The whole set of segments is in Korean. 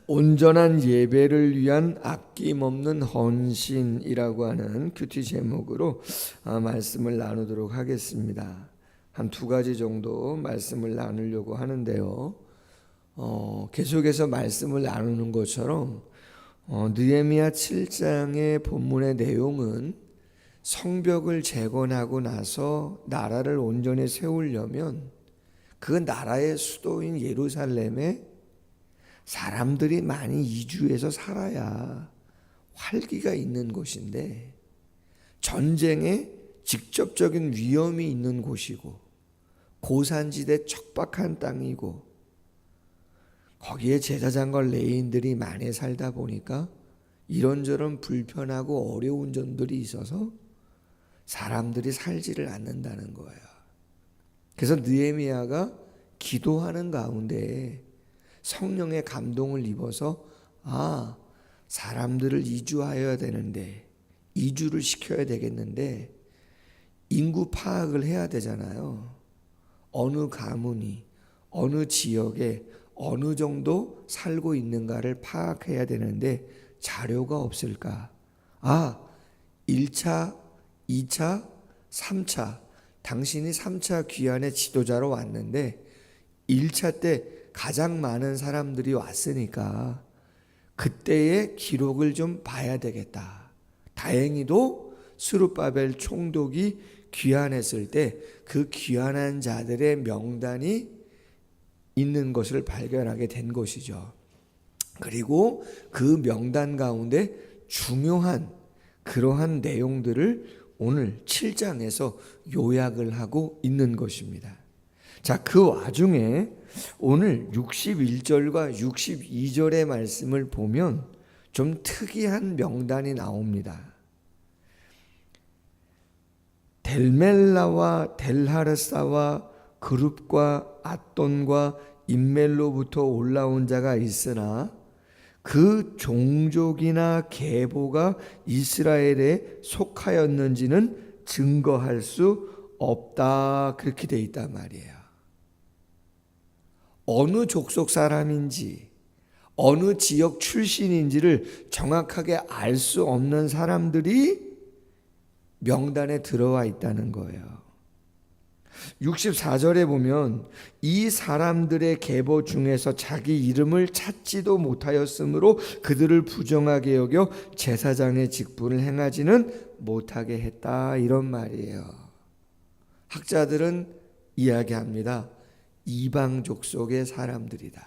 온전한 예배를 위한 아낌없는 헌신이라고 하는 큐티 제목으로 말씀을 나누도록 하겠습니다. 한 두 가지 정도 말씀을 나누려고 하는데요. 계속해서 말씀을 나누는 것처럼 느헤미야 7장의 본문의 내용은 성벽을 재건하고 나서 나라를 온전히 세우려면 그 나라의 수도인 예루살렘에 사람들이 많이 이주해서 살아야 활기가 있는 곳인데, 전쟁에 직접적인 위험이 있는 곳이고 고산지대 척박한 땅이고 거기에 제사장과 레위인들이 많이 살다 보니까 이런저런 불편하고 어려운 점들이 있어서 사람들이 살지를 않는다는 거예요. 그래서 느헤미야가 기도하는 가운데 성령의 감동을 입어서 사람들을 이주하여야 되는데, 이주를 시켜야 되겠는데 인구 파악을 해야 되잖아요. 어느 가문이 어느 지역에 어느 정도 살고 있는가를 파악해야 되는데 자료가 없을까? 1차, 2차, 3차, 당신이 3차 귀환의 지도자로 왔는데 1차 때 가장 많은 사람들이 왔으니까 그때의 기록을 좀 봐야 되겠다. 다행히도 스룹바벨 총독이 귀환했을 때 그 귀환한 자들의 명단이 있는 것을 발견하게 된 것이죠. 그리고 그 명단 가운데 중요한 그러한 내용들을 오늘 7장에서 요약을 하고 있는 것입니다. 자, 그 와중에 오늘 61절과 62절의 말씀을 보면 좀 특이한 명단이 나옵니다. 델멜라와 델하르사와 그룹과 앗돈과 임멜로부터 올라온 자가 있으나 그 종족이나 계보가 이스라엘에 속하였는지는 증거할 수 없다, 그렇게 돼 있단 말이에요. 어느 족속 사람인지 어느 지역 출신인지를 정확하게 알 수 없는 사람들이 명단에 들어와 있다는 거예요. 64절에 보면 이 사람들의 계보 중에서 자기 이름을 찾지도 못하였으므로 그들을 부정하게 여겨 제사장의 직분을 행하지는 못하게 했다, 이런 말이에요. 학자들은 이야기합니다. 이방 족속의 사람들이다.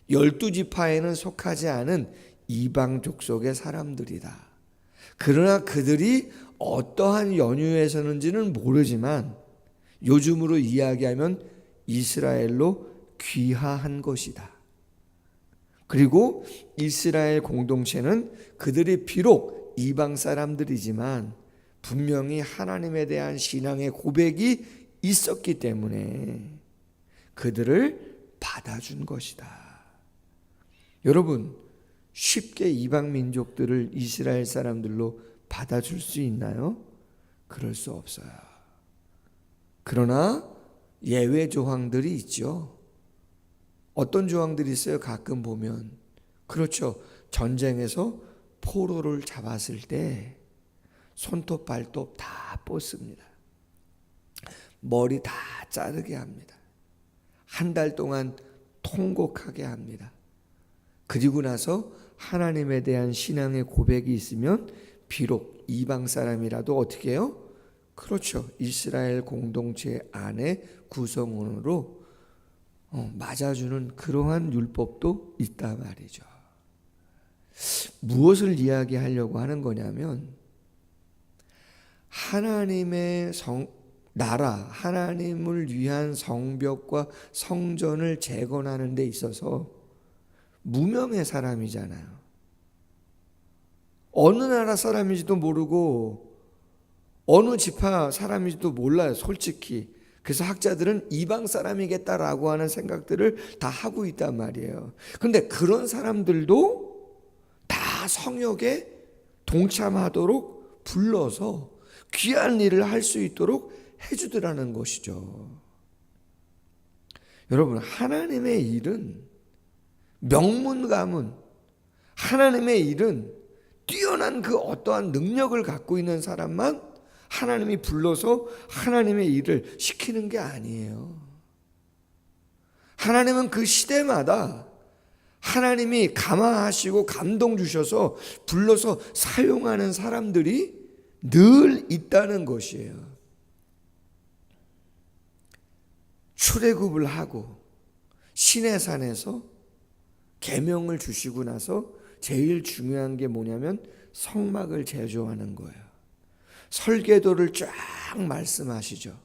12지파에는 속하지 않은 이방 족속의 사람들이다. 그러나 그들이 어떠한 연유에서는지는 모르지만 요즘으로 이야기하면 이스라엘로 귀화한 것이다. 그리고 이스라엘 공동체는 그들이 비록 이방 사람들이지만 분명히 하나님에 대한 신앙의 고백이 있었기 때문에 그들을 받아준 것이다. 여러분, 쉽게 이방 민족들을 이스라엘 사람들로 받아줄 수 있나요? 그럴 수 없어요. 그러나 예외 조항들이 있죠. 어떤 조항들이 있어요? 가끔 보면, 그렇죠, 전쟁에서 포로를 잡았을 때 손톱 발톱 다 뽑습니다. 머리 다 자르게 합니다. 한 달 동안 통곡하게 합니다. 그리고 나서 하나님에 대한 신앙의 고백이 있으면 비록 이방 사람이라도 어떻게 해요? 그렇죠, 이스라엘 공동체 안에 구성원으로 맞아주는 그러한 율법도 있다 말이죠. 무엇을 이야기하려고 하는 거냐면 하나님의 나라, 하나님을 위한 성벽과 성전을 재건하는 데 있어서 무명의 사람이잖아요. 어느 나라 사람인지도 모르고 어느 지파 사람인지도 몰라요, 솔직히. 그래서 학자들은 이방 사람이겠다라고 하는 생각들을 다 하고 있단 말이에요. 그런데 그런 사람들도 다 성역에 동참하도록 불러서 귀한 일을 할 수 있도록 해주더라는 것이죠. 여러분, 하나님의 일은 명문 가문, 하나님의 일은 뛰어난 그 어떠한 능력을 갖고 있는 사람만 하나님이 불러서 하나님의 일을 시키는 게 아니에요. 하나님은 그 시대마다 하나님이 감화하시고 감동 주셔서 불러서 사용하는 사람들이 늘 있다는 것이에요. 출애굽을 하고 시내산에서 계명을 주시고 나서 제일 중요한 게 뭐냐면 성막을 제조하는 거예요. 설계도를 쫙 말씀하시죠.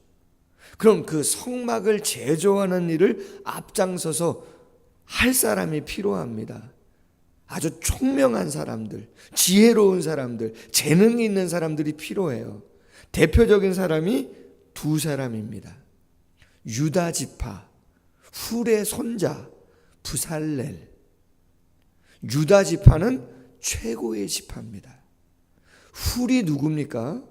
그럼 그 성막을 제조하는 일을 앞장서서 할 사람이 필요합니다. 아주 총명한 사람들, 지혜로운 사람들, 재능이 있는 사람들이 필요해요. 대표적인 사람이 두 사람입니다. 유다 지파, 훌의 손자 부살렐. 유다 지파는 최고의 지파입니다. 훌이 누굽니까?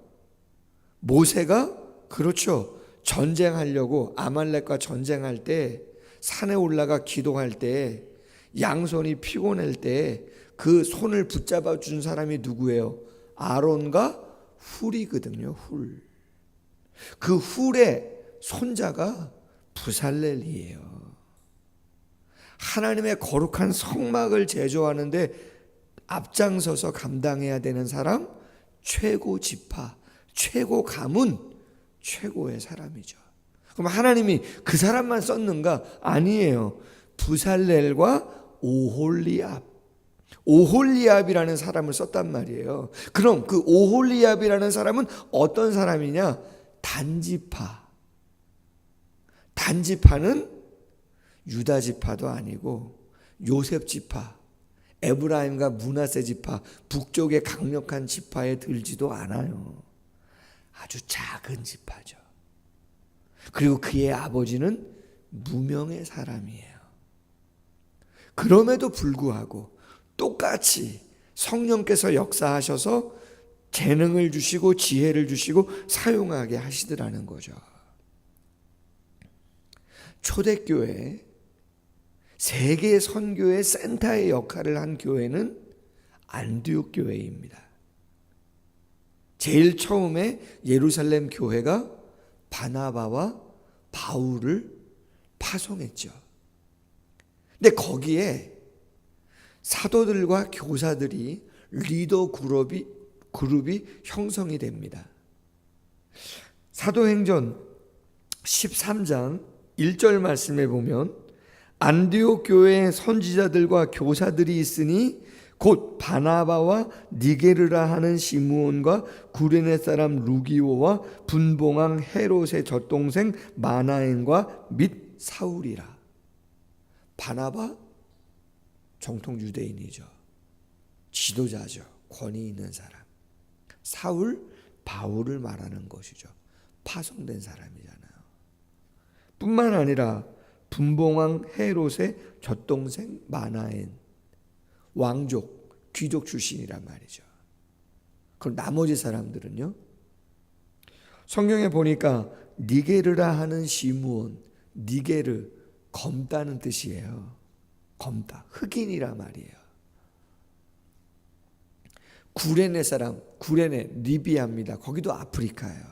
모세가 그렇죠. 전쟁하려고 아말렉과 전쟁할 때 산에 올라가 기도할 때 양손이 피곤할 때 그 손을 붙잡아 준 사람이 누구예요? 아론과 훌이거든요. 훌. 그 훌의 손자가 부살렐이에요. 하나님의 거룩한 성막을 제조하는데 앞장서서 감당해야 되는 사람, 최고 지파, 최고 가문, 최고의 사람이죠. 그럼 하나님이 그 사람만 썼는가? 아니에요. 부살렐과 오홀리압이라는 사람을 썼단 말이에요. 그럼 그 오홀리압이라는 사람은 어떤 사람이냐? 단지파. 단지파는 유다 지파도 아니고 요셉 지파, 에브라임과 므낫세 지파, 북쪽의 강력한 지파에 들지도 않아요. 아주 작은 지파죠. 그리고 그의 아버지는 무명의 사람이에요. 그럼에도 불구하고 똑같이 성령께서 역사하셔서 재능을 주시고 지혜를 주시고 사용하게 하시더라는 거죠. 초대교회, 세계 선교의 센터의 역할을 한 교회는 안디옥 교회입니다. 제일 처음에 예루살렘 교회가 바나바와 바울을 파송했죠. 근데 거기에 사도들과 교사들이 리더 그룹이 형성이 됩니다. 사도행전 13장 1절 말씀에 보면 안디옥 교회에 선지자들과 교사들이 있으니 곧 바나바와 니게르라 하는 시므온과 구레네 사람 루기오와 분봉왕 헤롯의 젖동생 마나엔과 및 사울이라. 바나바 정통 유대인이죠. 지도자죠. 권위 있는 사람. 사울, 바울을 말하는 것이죠. 파송된 사람이잖아요. 뿐만 아니라 분봉왕 헤롯의 젖동생 마나엔, 왕족, 귀족 출신이란 말이죠. 그럼 나머지 사람들은요? 성경에 보니까 니게르라 하는 시므온, 니게르, 검다는 뜻이에요. 검다, 흑인이란 말이에요. 구레네 사람, 구레네, 리비아입니다. 거기도 아프리카예요.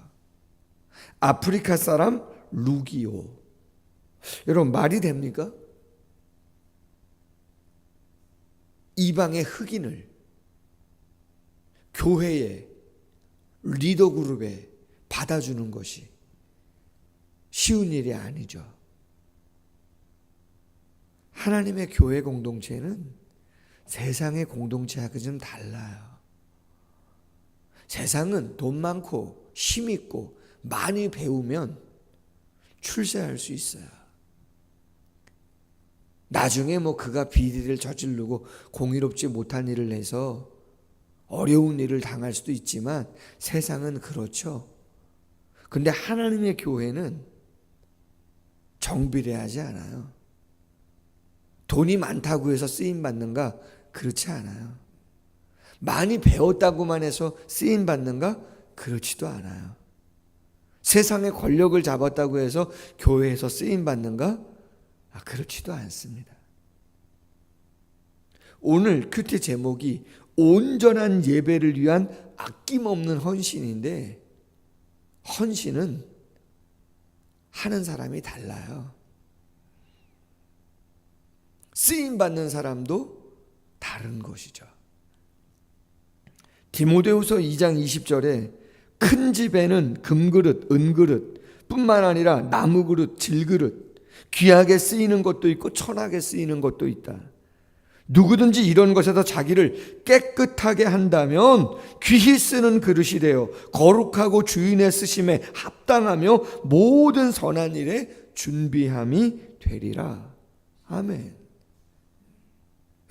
아프리카 사람 루기오. 여러분 말이 됩니까? 이방의 흑인을 교회에 리더 그룹에 받아주는 것이 쉬운 일이 아니죠. 하나님의 교회 공동체는 세상의 공동체하고 좀 달라요. 세상은 돈 많고 힘 있고 많이 배우면 출세할 수 있어요. 나중에 그가 비리를 저지르고 공의롭지 못한 일을 해서 어려운 일을 당할 수도 있지만 세상은 그렇죠. 근데 하나님의 교회는 정비례하지 않아요. 돈이 많다고 해서 쓰임 받는가? 그렇지 않아요. 많이 배웠다고만 해서 쓰임 받는가? 그렇지도 않아요. 세상의 권력을 잡았다고 해서 교회에서 쓰임 받는가? 그렇지도 않습니다. 오늘 큐티 제목이 온전한 예배를 위한 아낌없는 헌신인데, 헌신은 하는 사람이 달라요. 쓰임 받는 사람도 다른 것이죠. 디모데후서 2장 20절에 큰 집에는 금그릇, 은그릇 뿐만 아니라 나무그릇, 질그릇, 귀하게 쓰이는 것도 있고 천하게 쓰이는 것도 있다. 누구든지 이런 것에서 자기를 깨끗하게 한다면 귀히 쓰는 그릇이 되어 거룩하고 주인의 쓰심에 합당하며 모든 선한 일에 준비함이 되리라. 아멘.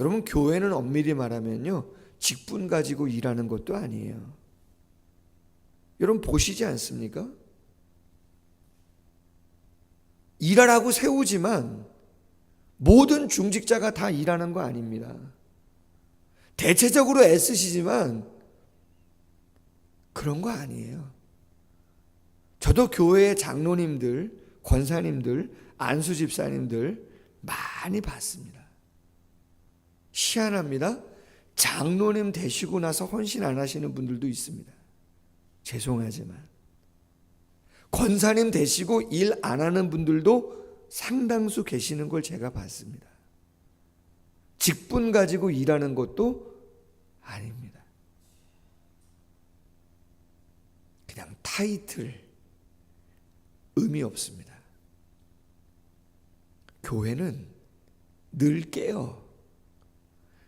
여러분, 교회는 엄밀히 말하면요, 직분 가지고 일하는 것도 아니에요. 여러분 보시지 않습니까? 일하라고 세우지만 모든 중직자가 다 일하는 거 아닙니다. 대체적으로 애쓰시지만 그런 거 아니에요. 저도 교회의 장로님들, 권사님들, 안수집사님들 많이 봤습니다. 희한합니다. 장로님 되시고 나서 헌신 안 하시는 분들도 있습니다. 죄송하지만 권사님 되시고 일 안 하는 분들도 상당수 계시는 걸 제가 봤습니다. 직분 가지고 일하는 것도 아닙니다. 그냥 타이틀, 의미 없습니다. 교회는 늘 깨어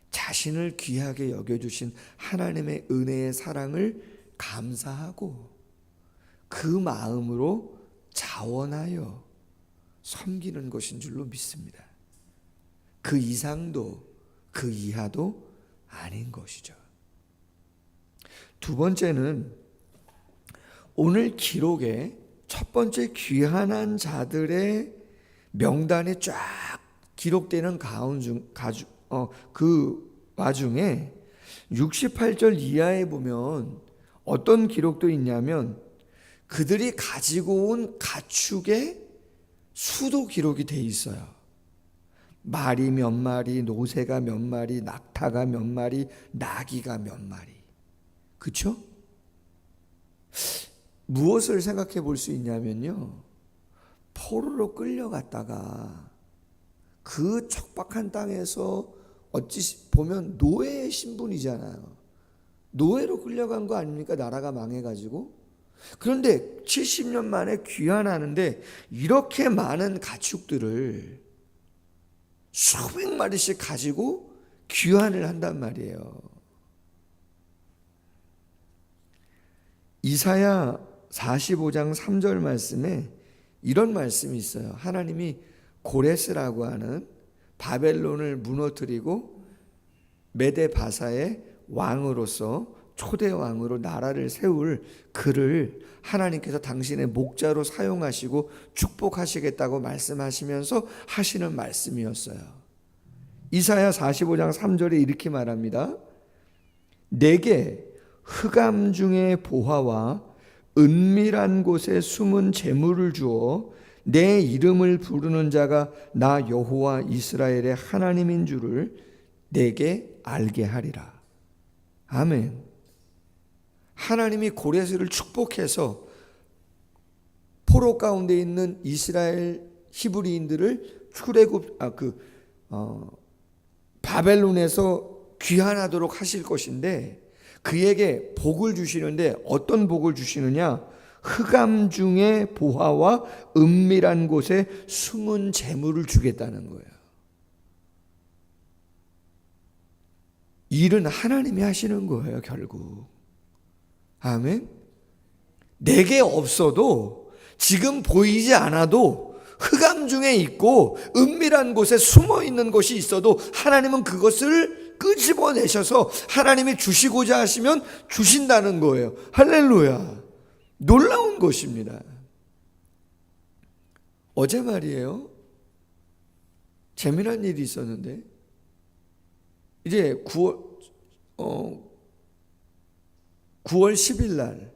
자신을 귀하게 여겨주신 하나님의 은혜의 사랑을 감사하고 그 마음으로 자원하여 섬기는 것인 줄로 믿습니다. 그 이상도 그 이하도 아닌 것이죠. 두 번째는 오늘 기록에 첫 번째 귀환한 자들의 명단이 쫙 기록되는 그 와중에 68절 이하에 보면 어떤 기록도 있냐면 그들이 가지고 온 가축의 수도 기록이 돼 있어요. 말이 몇 마리, 노새가 몇 마리, 낙타가 몇 마리, 나귀가 몇 마리. 그렇죠? 무엇을 생각해 볼 수 있냐면요, 포로로 끌려갔다가 그 척박한 땅에서 어찌 보면 노예의 신분이잖아요. 노예로 끌려간 거 아닙니까? 나라가 망해가지고. 그런데 70년 만에 귀환하는데 이렇게 많은 가축들을 수백 마리씩 가지고 귀환을 한단 말이에요. 이사야 45장 3절 말씀에 이런 말씀이 있어요. 하나님이 고레스라고 하는 바벨론을 무너뜨리고 메데 바사의 왕으로서 초대 왕으로 나라를 세울 그를 하나님께서 당신의 목자로 사용하시고 축복하시겠다고 말씀하시면서 하시는 말씀이었어요. 이사야 45장 3절에 이렇게 말합니다. 내게 흑암 중에 보화와 은밀한 곳에 숨은 재물을 주어 내 이름을 부르는 자가 나 여호와 이스라엘의 하나님인 줄을 내게 알게 하리라. 아멘. 하나님이 고레스를 축복해서 포로 가운데 있는 이스라엘 히브리인들을 바벨론에서 귀환하도록 하실 것인데 그에게 복을 주시는데 어떤 복을 주시느냐? 흑암 중에 보화와 은밀한 곳에 숨은 재물을 주겠다는 거예요. 일은 하나님이 하시는 거예요, 결국. 아멘. 내게 없어도 지금 보이지 않아도 흑암 중에 있고 은밀한 곳에 숨어 있는 것이 있어도 하나님은 그것을 끄집어내셔서 하나님이 주시고자 하시면 주신다는 거예요. 할렐루야. 놀라운 것입니다. 어제 말이에요, 재미난 일이 있었는데 이제 9월 10일 날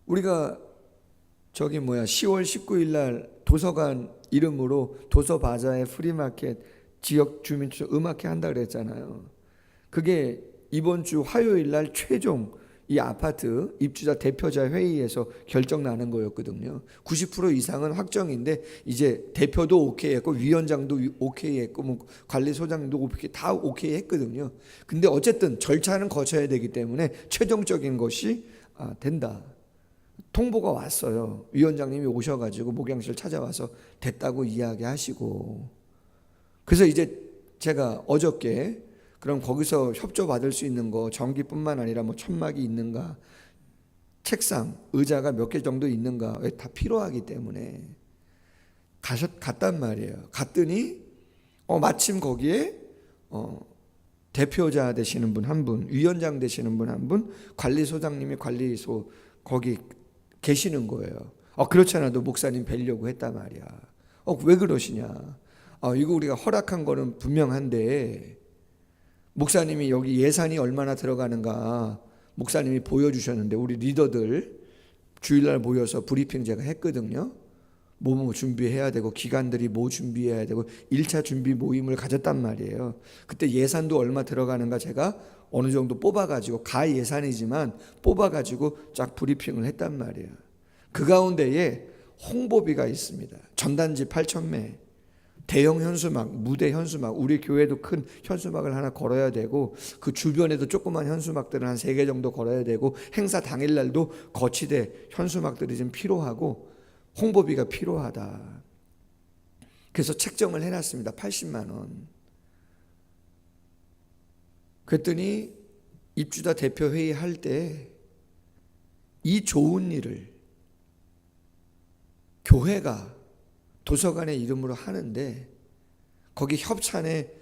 우리가 10월 19일 날 도서관 이름으로 도서바자의 프리마켓 지역 주민촌 음악회 한다 그랬잖아요. 그게 이번 주 화요일 날 최종 이 아파트 입주자 대표자 회의에서 결정 나는 거였거든요. 90% 이상은 확정인데 이제 대표도 오케이 했고 위원장도 오케이 했고 뭐 관리소장도 오케이, 다 오케이 했거든요. 근데 어쨌든 절차는 거쳐야 되기 때문에 최종적인 것이 된다. 통보가 왔어요. 위원장님이 오셔가지고 목양실 찾아와서 됐다고 이야기하시고, 그래서 이제 제가 어저께 그럼 거기서 협조 받을 수 있는 거 전기뿐만 아니라 뭐 천막이 있는가, 책상, 의자가 몇 개 정도 있는가, 다 필요하기 때문에 갔단 말이에요. 갔더니 마침 거기에 대표자 되시는 분 한 분, 위원장 되시는 분 한 분, 관리소장님이 관리소 거기 계시는 거예요. 그렇지 않아도 목사님 뵈려고 했단 말이야. 왜 그러시냐? 이거 우리가 허락한 거는 분명한데 목사님이 여기 예산이 얼마나 들어가는가 목사님이 보여주셨는데, 우리 리더들 주일날 모여서 브리핑 제가 했거든요. 뭐 준비해야 되고 기관들이 뭐 준비해야 되고 1차 준비 모임을 가졌단 말이에요. 그때 예산도 얼마 들어가는가 제가 어느 정도 뽑아가지고 가 예산이지만 뽑아가지고 쫙 브리핑을 했단 말이에요. 그 가운데에 홍보비가 있습니다. 전단지 8,000매, 대형 현수막, 무대 현수막, 우리 교회도 큰 현수막을 하나 걸어야 되고 그 주변에도 조그만 현수막들을 한 3개 정도 걸어야 되고 행사 당일날도 거치대 현수막들이 좀 필요하고 홍보비가 필요하다. 그래서 책정을 해놨습니다. 80만 원. 그랬더니 입주자 대표회의 할 때 이 좋은 일을 교회가 도서관의 이름으로 하는데 거기 협찬에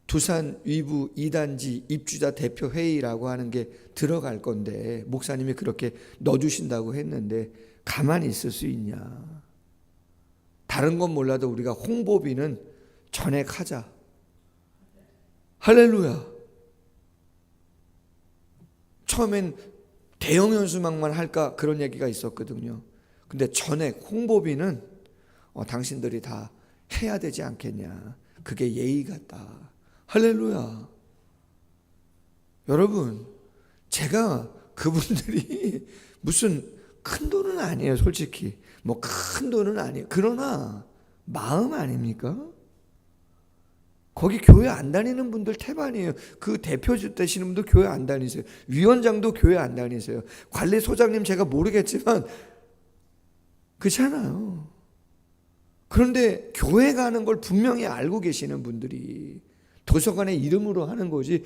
두산 위부 2단지 입주자 대표회의라고 하는 게 들어갈 건데 목사님이 그렇게 넣어주신다고 했는데 가만히 있을 수 있냐? 다른 건 몰라도 우리가 홍보비는 전액하자. 할렐루야. 처음엔 대형 현수막만 할까 그런 얘기가 있었거든요. 근데 전액 홍보비는 당신들이 다 해야 되지 않겠냐. 그게 예의 같다. 할렐루야. 여러분, 제가 그분들이 무슨 큰 돈은 아니에요. 솔직히 뭐 큰 돈은 아니에요. 그러나 마음 아닙니까? 거기 교회 안 다니는 분들 태반이에요. 그 대표 되시는 분도 교회 안 다니세요. 위원장도 교회 안 다니세요. 관리소장님 제가 모르겠지만 그렇잖아요. 그런데 교회 가는 걸 분명히 알고 계시는 분들이 도서관의 이름으로 하는 거지,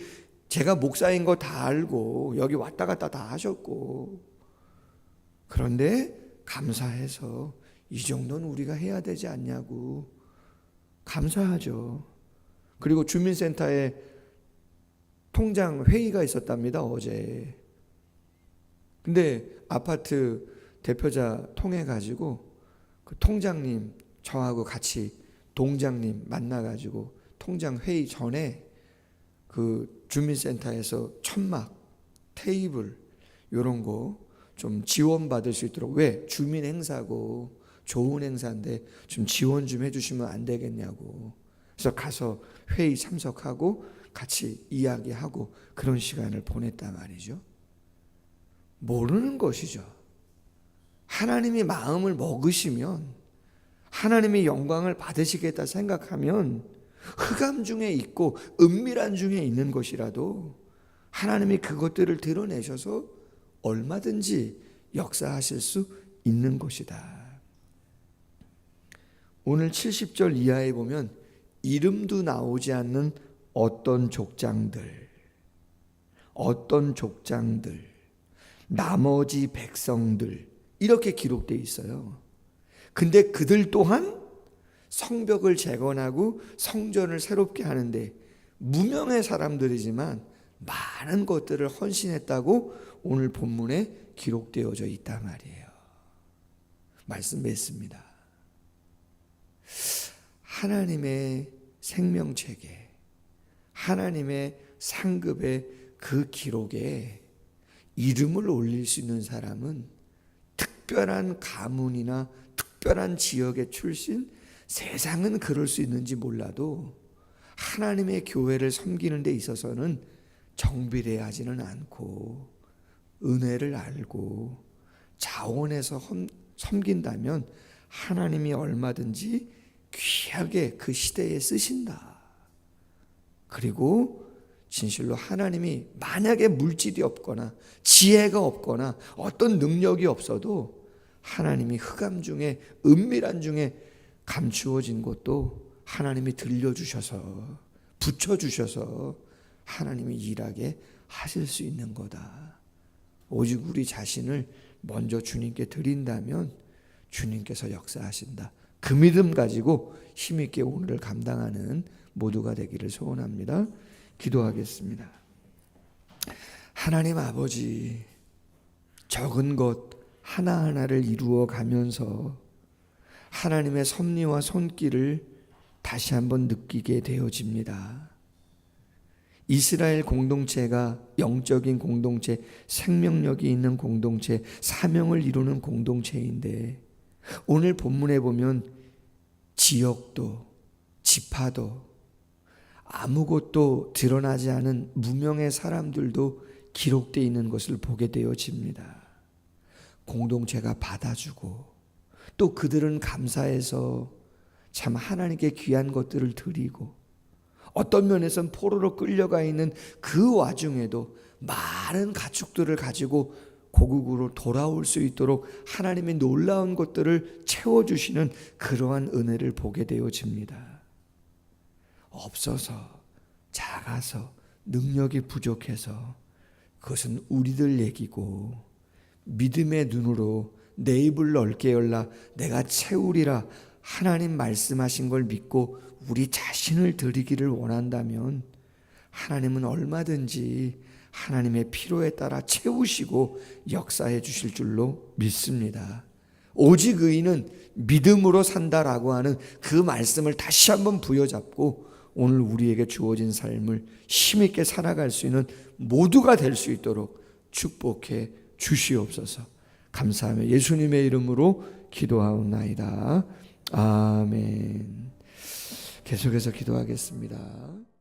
제가 목사인 거 다 알고 여기 왔다 갔다 다 하셨고, 그런데 감사해서 이 정도는 우리가 해야 되지 않냐고 감사하죠. 그리고 주민센터에 통장 회의가 있었답니다, 어제. 근데 아파트 대표자 통해 가지고 그 통장님 저하고 같이 동장님 만나가지고 통장 회의 전에 그 주민센터에서 천막, 테이블 이런 거 좀 지원받을 수 있도록, 왜? 주민 행사고 좋은 행사인데 좀 지원 좀 해주시면 안 되겠냐고. 그래서 가서 회의 참석하고 같이 이야기하고 그런 시간을 보냈단 말이죠. 모르는 것이죠. 하나님이 마음을 먹으시면, 하나님의 영광을 받으시겠다 생각하면 흑암 중에 있고 은밀한 중에 있는 것이라도 하나님이 그것들을 드러내셔서 얼마든지 역사하실 수 있는 것이다. 오늘 70절 이하에 보면 이름도 나오지 않는 어떤 족장들, 나머지 백성들, 이렇게 기록되어 있어요. 근데 그들 또한 성벽을 재건하고 성전을 새롭게 하는데 무명의 사람들이지만 많은 것들을 헌신했다고 오늘 본문에 기록되어져 있단 말이에요. 말씀 맺습니다. 하나님의 생명체계, 하나님의 상급의 그 기록에 이름을 올릴 수 있는 사람은 특별한 가문이나 특별한 지역의 출신, 세상은 그럴 수 있는지 몰라도 하나님의 교회를 섬기는 데 있어서는 정비례하지는 않고 은혜를 알고 자원해서 섬긴다면 하나님이 얼마든지 귀하게 그 시대에 쓰신다. 그리고 진실로 하나님이 만약에 물질이 없거나 지혜가 없거나 어떤 능력이 없어도 하나님이 흑암 중에 은밀한 중에 감추어진 것도 하나님이 들려주셔서 붙여주셔서 하나님이 일하게 하실 수 있는 거다. 오직 우리 자신을 먼저 주님께 드린다면 주님께서 역사하신다. 그 믿음 가지고 힘있게 오늘을 감당하는 모두가 되기를 소원합니다. 기도하겠습니다. 하나님 아버지, 적은 것 하나하나를 이루어 가면서 하나님의 섭리와 손길을 다시 한번 느끼게 되어집니다. 이스라엘 공동체가 영적인 공동체, 생명력이 있는 공동체, 사명을 이루는 공동체인데 오늘 본문에 보면 지역도 지파도 아무것도 드러나지 않은 무명의 사람들도 기록되어 있는 것을 보게 되어집니다. 공동체가 받아주고 또 그들은 감사해서 참 하나님께 귀한 것들을 드리고 어떤 면에서는 포로로 끌려가 있는 그 와중에도 많은 가축들을 가지고 고국으로 돌아올 수 있도록 하나님의 놀라운 것들을 채워주시는 그러한 은혜를 보게 되어집니다. 없어서 작아서 능력이 부족해서 그것은 우리들 얘기고 믿음의 눈으로 내 입을 넓게 열라 내가 채우리라 하나님 말씀하신 걸 믿고 우리 자신을 드리기를 원한다면 하나님은 얼마든지 하나님의 필요에 따라 채우시고 역사해 주실 줄로 믿습니다. 오직 의인은 믿음으로 산다라고 하는 그 말씀을 다시 한번 부여잡고 오늘 우리에게 주어진 삶을 힘있게 살아갈 수 있는 모두가 될 수 있도록 축복해 주시옵소서. 감사하며 예수님의 이름으로 기도하옵나이다. 아멘. 계속해서 기도하겠습니다.